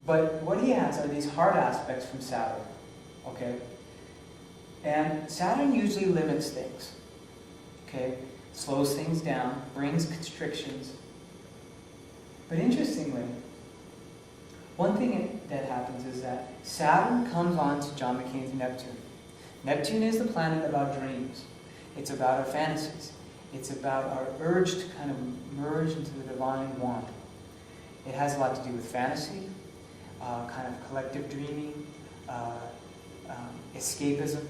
But what he has are these hard aspects from Saturn, okay? And Saturn usually limits things, okay? Slows things down, brings constrictions. But interestingly, one thing that happens is that Saturn comes on to John McCain's Neptune. Neptune is the planet of our dreams. It's about our fantasies. It's about our urge to kind of merge into the divine one. It has a lot to do with fantasy, kind of collective dreaming, escapism,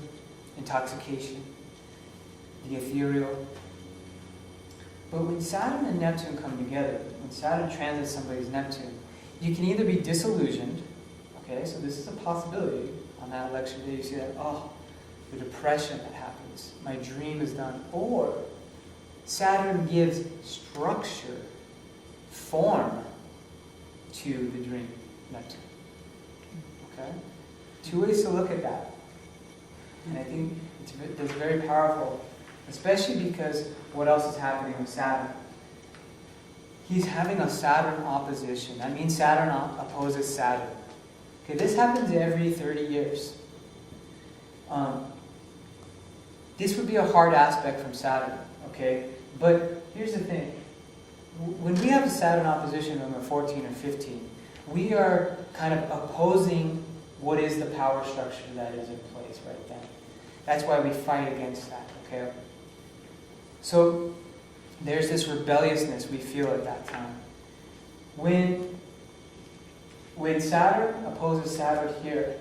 intoxication, the ethereal. But when Saturn and Neptune come together, when Saturn transits somebody's Neptune, you can either be disillusioned, okay, so this is a possibility. On that election day, you see that, oh, the depression that happens, my dream is done. Or Saturn gives structure, form to the dream, Neptune. Okay? Two ways to look at that. And I think it's very powerful, especially because what else is happening with Saturn? He's having a Saturn opposition. That means Saturn opposes Saturn. Okay, this happens every 30 years. This would be a hard aspect from Saturn, okay? But here's the thing. When we have a Saturn opposition when we're 14 or 15, we are kind of opposing what is the power structure that is in place right then. That's why we fight against that, okay? So there's this rebelliousness we feel at that time. When Saturn opposes Saturn here,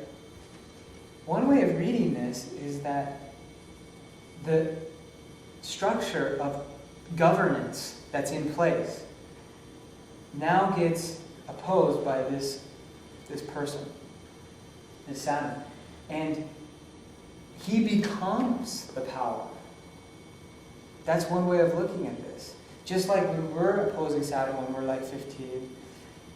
one way of reading this is that the structure of governance that's in place now gets opposed by this person, this Saturn. And he becomes the power. That's one way of looking at this. Just like when we're opposing Saturn when we're like 15,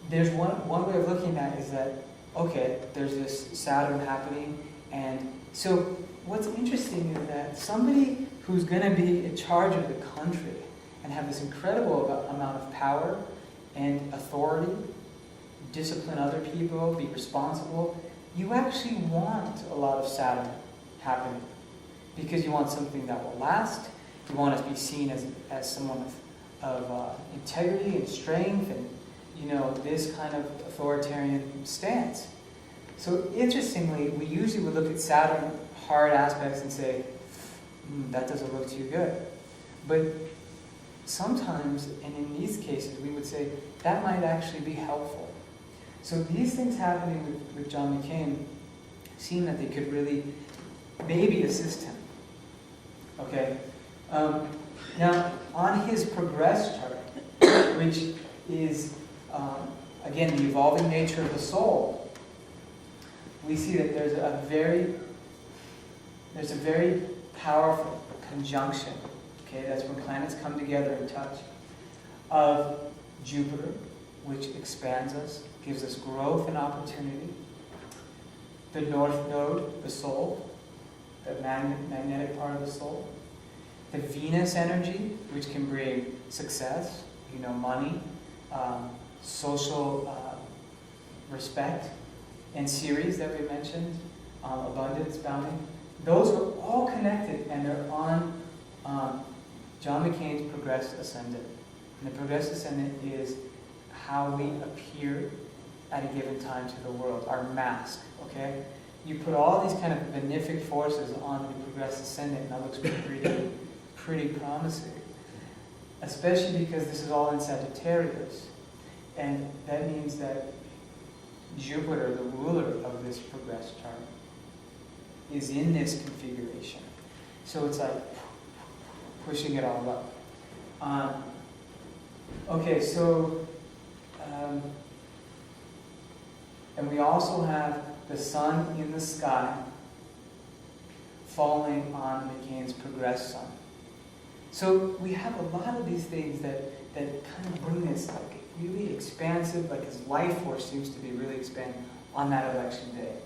there's one way of looking at it is that, okay, there's this Saturn happening, and so what's interesting is that somebody who's going to be in charge of the country and have this incredible amount of power and authority, discipline other people, be responsible, you actually want a lot of Saturn happening because you want something that will last. You want to be seen as someone of integrity and strength and, this kind of authoritarian stance. So interestingly, we usually would look at Saturn hard aspects and say, that doesn't look too good. But sometimes, and in these cases, we would say that might actually be helpful. So these things happening with John McCain seem that they could really maybe assist him. Okay? Now, on his progress chart, which is, again, the evolving nature of the soul, we see that there's a very powerful conjunction, okay, that's when planets come together in touch, of Jupiter, which expands us, gives us growth and opportunity, the North Node, the soul, the magnetic part of the soul, the Venus energy, which can bring success, money, social respect, and Ceres that we mentioned, abundance, bounty. Those are all connected, and they're on John McCain's Progress Ascendant. And the Progress Ascendant is how we appear at a given time to the world, our mask, okay? You put all these kind of benefic forces on the Progress Ascendant, and that looks pretty promising. Especially because this is all in Sagittarius. And that means that Jupiter, the ruler of this progress chart, is in this configuration. So it's like pushing it all up. Okay, so, and we also have the sun in the sky falling on McCain's progress sun. So we have a lot of these things that kind of bring this like really expansive, like his life force seems to be really expanding on that election day.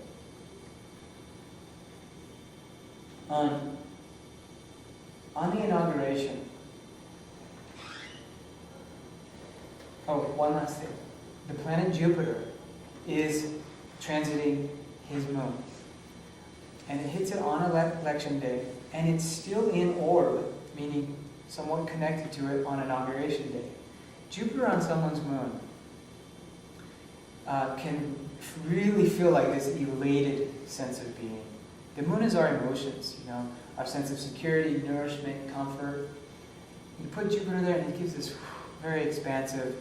On the inauguration, one last thing. The planet Jupiter is transiting his moon. And it hits it on election day, and it's still in orb, meaning somewhat connected to it on inauguration day. Jupiter on someone's moon can really feel like this elated sense of being. The moon is our emotions, our sense of security, nourishment, comfort. You put Jupiter there, and it gives this very expansive,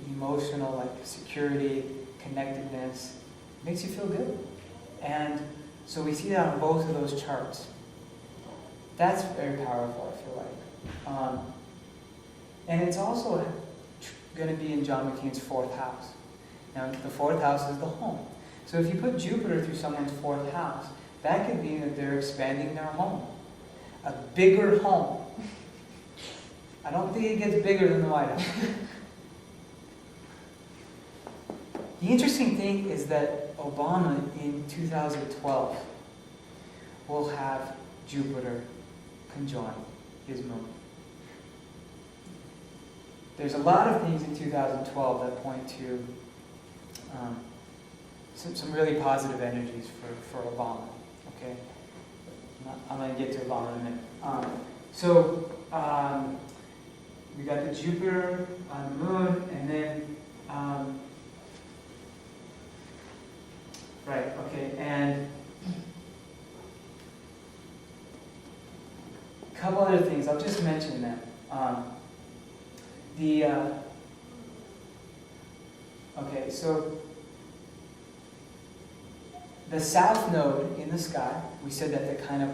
emotional, like security, connectedness. It makes you feel good. And so we see that on both of those charts. That's very powerful, I feel like. And it's also going to be in John McCain's 4th house. Now, the 4th house is the home. So if you put Jupiter through someone's 4th house, that could mean that they're expanding their home. A bigger home. I don't think it gets bigger than the White House. The interesting thing is that Obama in 2012 will have Jupiter conjoin his moon. There's a lot of things in 2012 that point to some really positive energies for Obama. Okay, I'm going to get to Obama in a minute. We got the Jupiter on the moon, and then right. Okay, and a couple other things. I'll just mention them. Okay, so the south node in the sky, we said that the kind of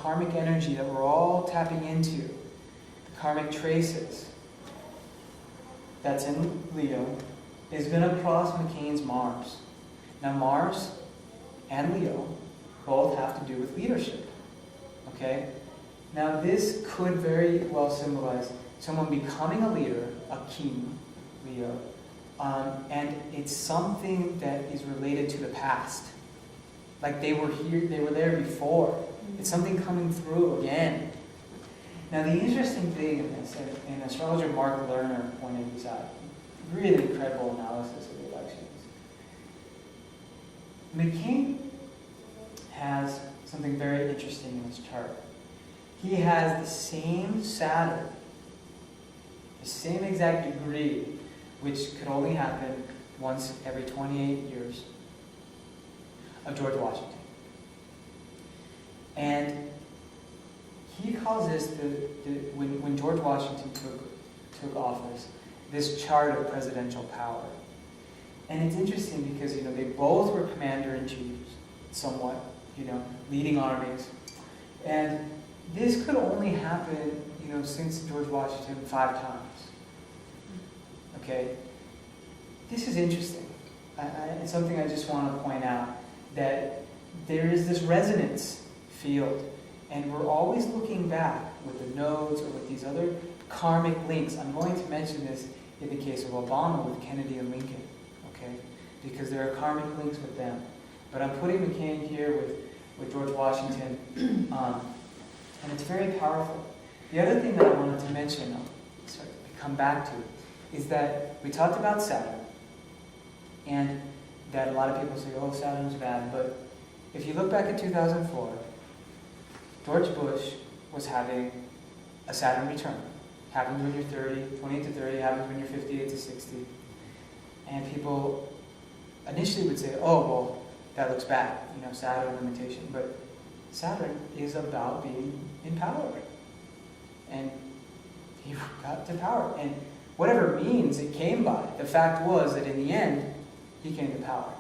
karmic energy that we're all tapping into, the karmic traces, that's in Leo, is going to cross McCain's Mars. Now Mars and Leo both have to do with leadership. Okay? Now this could very well symbolize someone becoming a leader, a king, Leo, and it's something that is related to the past. Like they were there before. It's something coming through again. Now the interesting thing in this, and astrologer Mark Lerner pointed this out, really incredible analysis of the elections. McCain has something very interesting in his chart. He has the same Saturn, the same exact degree, which could only happen once every 28 years, of George Washington. And he calls this, when George Washington took office, this chart of presidential power. And it's interesting because, they both were commander-in-chiefs, somewhat, leading armies. And this could only happen, since George Washington 5 times. Okay? This is interesting. It's something I just want to point out, that there is this resonance field, and we're always looking back with the nodes or with these other karmic links. I'm going to mention this in the case of Obama with Kennedy and Lincoln, okay? Because there are karmic links with them. But I'm putting McCain here with George Washington, and it's very powerful. The other thing that I wanted to mention, come back to, is that we talked about Saturn, and that a lot of people say, oh, Saturn's bad, but if you look back at 2004, George Bush was having a Saturn return. Happens when you're 30, 28 to 30, happens when you're 58 to 60. And people initially would say, oh, well, that looks bad, Saturn limitation. But Saturn is about being in power. And he got to power. And whatever means it came by, the fact was that in the end, he came to power.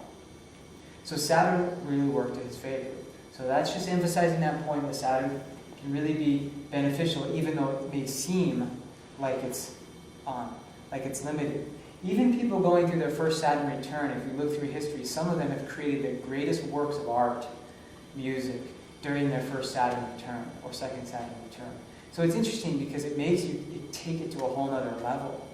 So Saturn really worked in his favor. So that's just emphasizing that point that Saturn can really be beneficial, even though it may seem like it's limited. Even people going through their first Saturn return, if you look through history, some of them have created the greatest works of art, music, during their first Saturn return or second Saturn return. So it's interesting because it makes you take it to a whole other level.